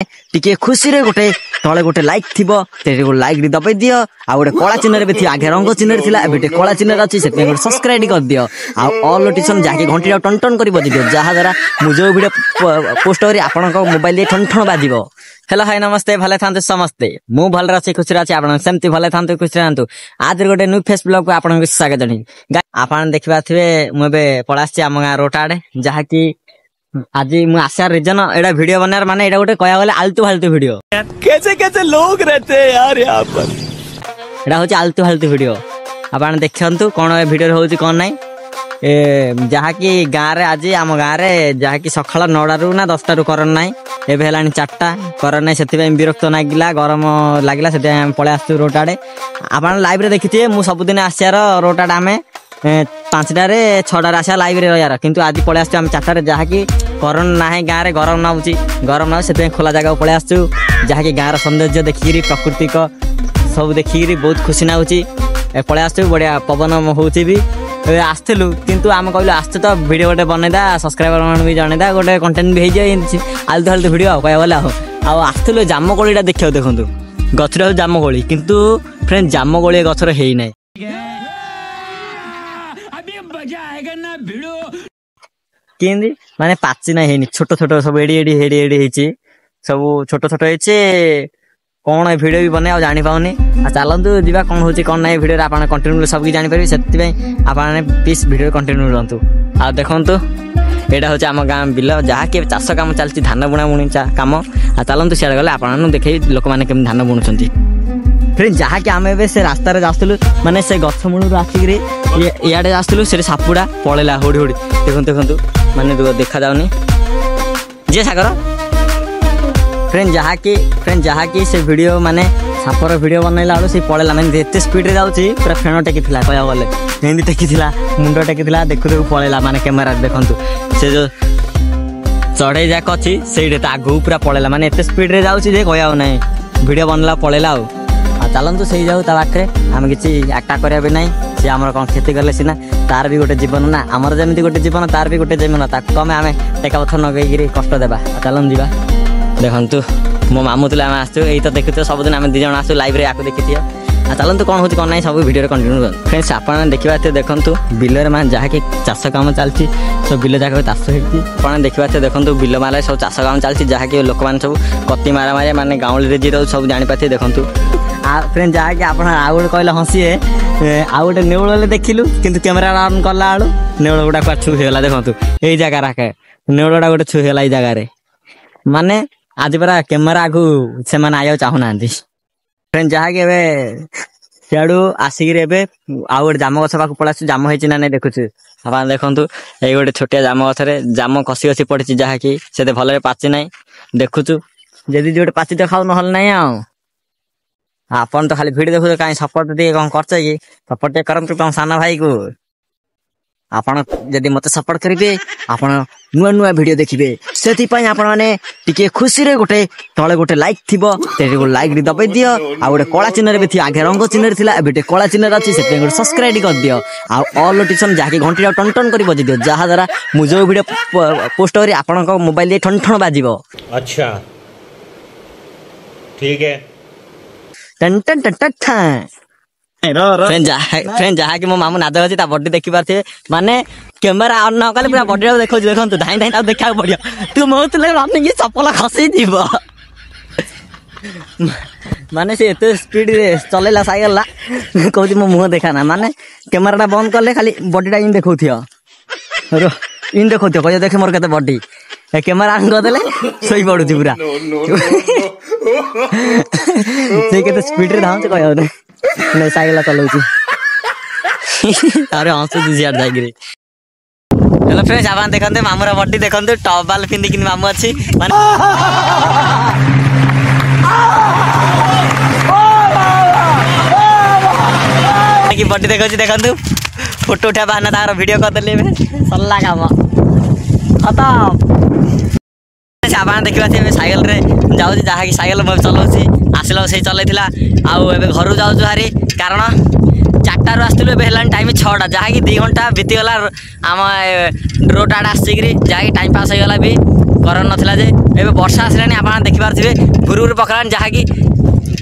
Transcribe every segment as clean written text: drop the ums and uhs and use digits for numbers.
टिके खुशी रे गोटे तले गोटे लाइक थिबो तेरे को लाइक रि दबाई दियो आ गोटे कला चिन्ह रे बे थी आगे रंग चिन्ह रे थिला एबे कला चिन्ह अछि से गोटे सब्सक्राइब कर दियो आ ऑल नोटिफिकेशन जाके घंटी टन टन करि बजि दियो जहा द्वारा मु जो वीडियो पोस्ट करी आपन को मोबाइल रे ठन ठन बाजिबो। हेलो हाय नमस्ते भले थांते समस्ते मु भल राछि खुशी राछि आपन सेमति भले थांते खुशी रहंतु। आज गोटे न्यू फेस ब्लॉग को आपन को स्वागत जणी आपन देखिबा थिबे मु बे पळाछि हम गा रोटाडे जहा की आज मु आसार रीजन एडा वीडियो बनार माने एडा गोटे कया गले आलतू फालतू वीडियो कैसे कैसे लोग रहते हैं यार यहाँ पर। एडा होची आलतू फालतू वीडियो आपन देखंतु कोन ए वीडियो होची कोन नाही ए जहा की गां रे आज आम गां रे जहा की सखाळ 9 रु ना 10 रु करन नाही एबे हेलानी 4टा करन नाही सेति पे विरक्त लागिला गरम लागिला सेति हम पळे आस्तु रोटाडे आपन लाइव रे देखिथिए मु सब दिन आसार रोटाडा हमें 5टा रे 6टा रे आसा लाइव रे यार किंतु आज पळे आस्तु हम 4टा रे जहा की करन नाही गां रे गरम ना सेति खोला जगह पळे आस्तु जहा की गां रा सौंदर्य देखिरी प्रकृति को सब देखिरी बहुत खुशी नाउची पळे आस्तु बढ़िया पवन होउची भी आसलु किंतु आम कहलु आसते तो वीडियो गोटे बनईदा सब्सक्राइबर मान भी जनईदा गोटे कंटेंट भी हो आलतू फालतू वीडियो कह गला आसलु जामकोलीटा देखियो देखंतु गछर जामकोली किंतु फ्रेंड जामकोली गछर हेई नै केंदी माने पाची ना हेनी छोट छोट सब एडी एडी हेडी एडी हेची सब छोट छोट हेचे कौन वीडियो भी बने जानी पाऊनी चलतु जीवा कौन होची कौन ना वीडियो आपन कंटिन्यू सब की जानि परबे सेति पई आपन प्लीज वीडियो कंटिन्यू रहंतु आ देखंतु एडा होची हम गां बिल जहा के चाष काम चलती धान बुणा बुणी काम आ चलतु सियार गले आपन देखै लोक माने केम धान बुणुचंती फ्रेंड जहा के आमे से रास्ता रे जास्तलु माने से गछ मुळु आसी रे इयाडे जास्तलु से सापुडा पळेला होडी होडी देखंतु माने देखा जाउनी जे सागर फ्रेंड जहा की से वीडियो माने सापर वीडियो बनैला आलो से पळेला माने एते स्पीड रे जाउची पूरा फेणो टेकी थिला कहया गले हिंदी टेकी थिला मुंडो टेकी थिला देखु पळेला माने कैमरा देखंतु से जो चढ़े जाक अछि सेडे ता आगु पूरा पळेला माने एते स्पीड रे जाउची जे कहया नै वीडियो बनला पळेला आ चलंतु सही जाऊ ता बाटरे हम किछि एकटा करया बे नै से हमर कोन खेती करले सिना तार भी गोटे जीवन ना हमर जेमिति गोटे जीवन तार भी गोटे जीवन ता कमे हमें टेका पत्थर नगै गिरी कष्ट देबा चलन जीवा देखंतु मो मामू तुला आसु एई तो देखितो सब दिन हम 2 जण आसु लाइव रे आको देखितियो आ चलंतु कोन होची कोन नै सब वीडियो रे कंटिन्यू कर फ्रेंड्स आपन देखिबाते देखंतु बिल रे मान जहा के चाष काम चलची सब बिल जाके चाष हेची आपन देखिबाते देखंतु बिल माले सब चाष काम चलची जहा के लोक मान सब कत्ती मारा मारे माने गाउली रे जिरो सब जानि पाते देखंतु आ फ्रेंड जहा के आपन आउड कहले हंसीए आउड नेउळले देखिलु किंतु कैमरा ऑन करला आळु नेउळ गुडा का छु हेला देखंतु एई जगह राखे नेउळडा गोटे छु हेला एई जगह रे माने आज परा कैमरा आगु से माने आयो चाहू नांदी फ्रेंड जहा के बे सियाडू आसी रे बे आ गोटे जाम गछ पाक पळासु जाम हेची ना नै देखुछु आपन देखंतु एई गोटे छोटिया जाम गछ रे जाम कसी कसी पड़िछि जहा की सेते भले पाछि नै देखुछु जदी जोटे पाछि देखाउ न हल नै आ आपन तो खाली वीडियो देखु काई सपोर्ट दे कोन करछ की सपोर्ट करंतु तम साना भाई को आपण जदी मते सपोर्ट करिबे आपण नुआ नुआ वीडियो देखिबे सेति पई आपण माने टिके खुशी रे गोटे तळे गोटे लाइक थिबो तेरे को लाइक रि दबाई दियो आ गोटे कला चिन्ह रे बे थी आगे रंग चिन्ह रे थिला एबे कला चिन्ह अछि सेति गोटे सब्सक्राइब कर दियो आ ऑल नोटिफिकेशन जाके घंटी टन टन करि बजि दियो जहा द्वारा मु जो वीडियो पोस्ट करी आपण को मोबाइल रे ठन ठन बाजिबो। अच्छा ठीक है टन टन टन टन फ्रेंड जहा कि मो मामू नाद अछि ता बॉडी देखि पारथे माने कैमरा ऑन न कले पूरा बॉडी देखौ देखंतु धाई धाई ता देखा पड़ियो तू मोत ले रनिंग ये चपला खसी जीवो माने से एते स्पीड रे चलेला साइकिल ला कहू मो मुंह देखा ना माने कैमराटा बंद करले खाली बॉडीटा इन देखौथियो रो इन देखौथियो कह देखे मोर केते बॉडी ए कैमरा ऑन कर देले सोई पडुची पूरा से केते स्पीड रे धाउछ कहयो नै नै साइकिल चलाउची अरे हंसु दिसियार जागिरी। हेलो फ्रेंड्स आपन देखंते मामुरा बॉडी देखंते टॉवल पिंदी किन मामू अछि माने की बॉडी देखौची देखंतु फोटो उठा बाना तार वीडियो कर देले सल्ला काम खत्म आपन देखिबा से साइकिल रे जाउची जहा की साइकिल म चलाउची आसिलो से चलैथिला आउ एबे घर जाउछु हारी कारण 4टा रु आस्तिलु एबे हेलान टाइम 6टा जहा की 2 घंटा बीती गला आम रोड आडा आसिकरी जहा की टाइम पास हो गला भी କରେଣ୍ଟ ନଥିଲା ଯେ ଏବେ ବର୍ଷା ଆସିଲାଣି ଆପଣ ଦେଖିପାରୁଥିବେ ଘୁରୁଘୁରୁ ପକାଇଲାଣି ଯାହାକି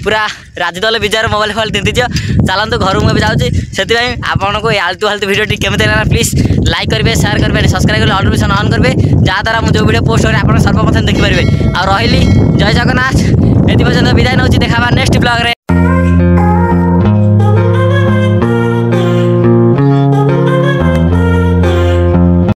ପୁରା ରାଜିଦଲେ ବିଜାର ମୋବାଇଲ ଫୋବାଇଲ ତିନ୍ତିଯିବ। ଚାଲନ୍ତୁ ଘରୁ ମୁଁ ଏବେ ଯାଉଛି ସେଥିପାଇଁ ଆପଣଙ୍କୁ এই ଆଲତୁ ଫାଲତୁ ଭିଡ଼ିଓଟି କେମିତି ଲାଗିଲା ପ୍ଲିଜ୍ ଲାଇକ୍ କରିବେ ସେୟାର କରିବେ ସବସ୍କ୍ରାଇବ କରି ନୋଟିଫିକେସନ୍ ଅନ୍ କରିବେ ଯାହାଦ୍ୱାରା ମୁଁ ଯେଉଁ ଭିଡ଼ିଓ ପୋଷ୍ଟ କରେ ଆପଣ ସର୍ବପ୍ରଥମେ ଦେଖିପାରିବେ। ଆଉ ରହିଲି ଜୟ ଜଗନ୍ନାଥ ଏଥି ପର୍ଯ୍ୟନ୍ତ ବିଦାୟ ନେଉଛି ଦେଖାବା ନେକ୍ସଟ ବ୍ଲଗରେ।